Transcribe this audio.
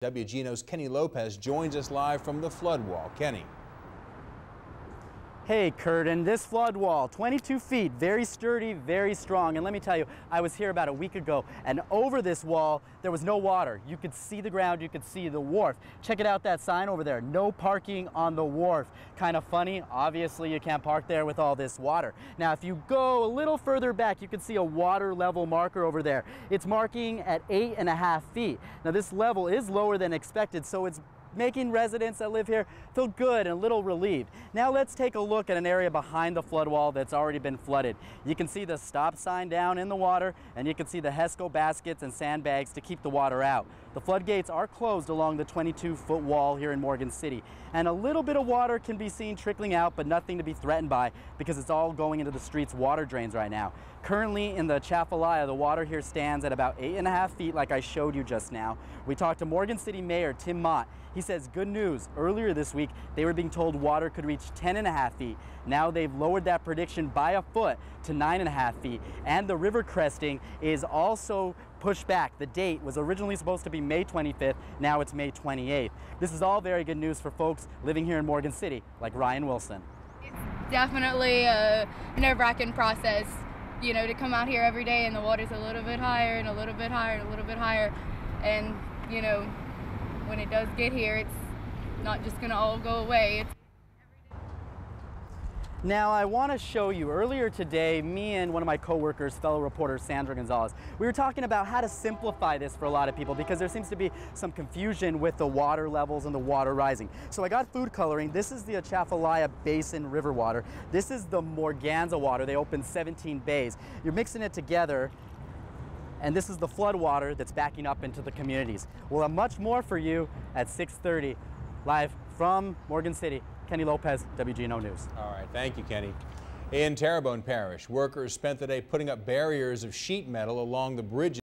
WGNO's Kenny Lopez joins us live from the flood wall. Kenny. Hey Kurt, and this flood wall, 22 feet, very sturdy, very strong. And let me tell you, I was here about a week ago, and over this wall, there was no water. You could see the ground, you could see the wharf. Check it out, that sign over there, no parking on the wharf. Kind of funny, obviously you can't park there with all this water. Now, if you go a little further back, you can see a water level marker over there. It's marking at 8.5 feet. Now, this level is lower than expected, so it's making residents that live here feel good and a little relieved. Now let's take a look at an area behind the flood wall that's already been flooded. You can see the stop sign down in the water, and you can see the HESCO baskets and sandbags to keep the water out. The floodgates are closed along the 22-foot wall here in Morgan City, and a little bit of water can be seen trickling out, but nothing to be threatened by because it's all going into the street's water drains right now. Currently in the Chafalaya, the water here stands at about 8.5 feet like I showed you just now. We talked to Morgan City Mayor Tim Mott. He says good news. Earlier this week, they were being told water could reach 10.5 feet. Now they've lowered that prediction by a foot to 9.5 feet. And the river cresting is also pushed back. The date was originally supposed to be May 25th. Now it's May 28th. This is all very good news for folks living here in Morgan City, like Ryan Wilson. It's definitely a nerve-wracking process, you know, to come out here every day and the water's a little bit higher and a little bit higher and a little bit higher. And, you know, when it does get here, it's not just going to all go away. Now, I want to show you, earlier today, me and one of my co-workers, fellow reporter Sandra Gonzalez, we were talking about how to simplify this for a lot of people because there seems to be some confusion with the water levels and the water rising. So I got food coloring. This is the Chafalaya Basin River water. This is the Morganza water. They opened 17 bays. You're mixing it together, and this is the flood water that's backing up into the communities. We'll have much more for you at 6:30, live from Morgan City. Kenny Lopez, WGNO News. All right, thank you, Kenny. In Terrebonne Parish, workers spent the day putting up barriers of sheet metal along the bridges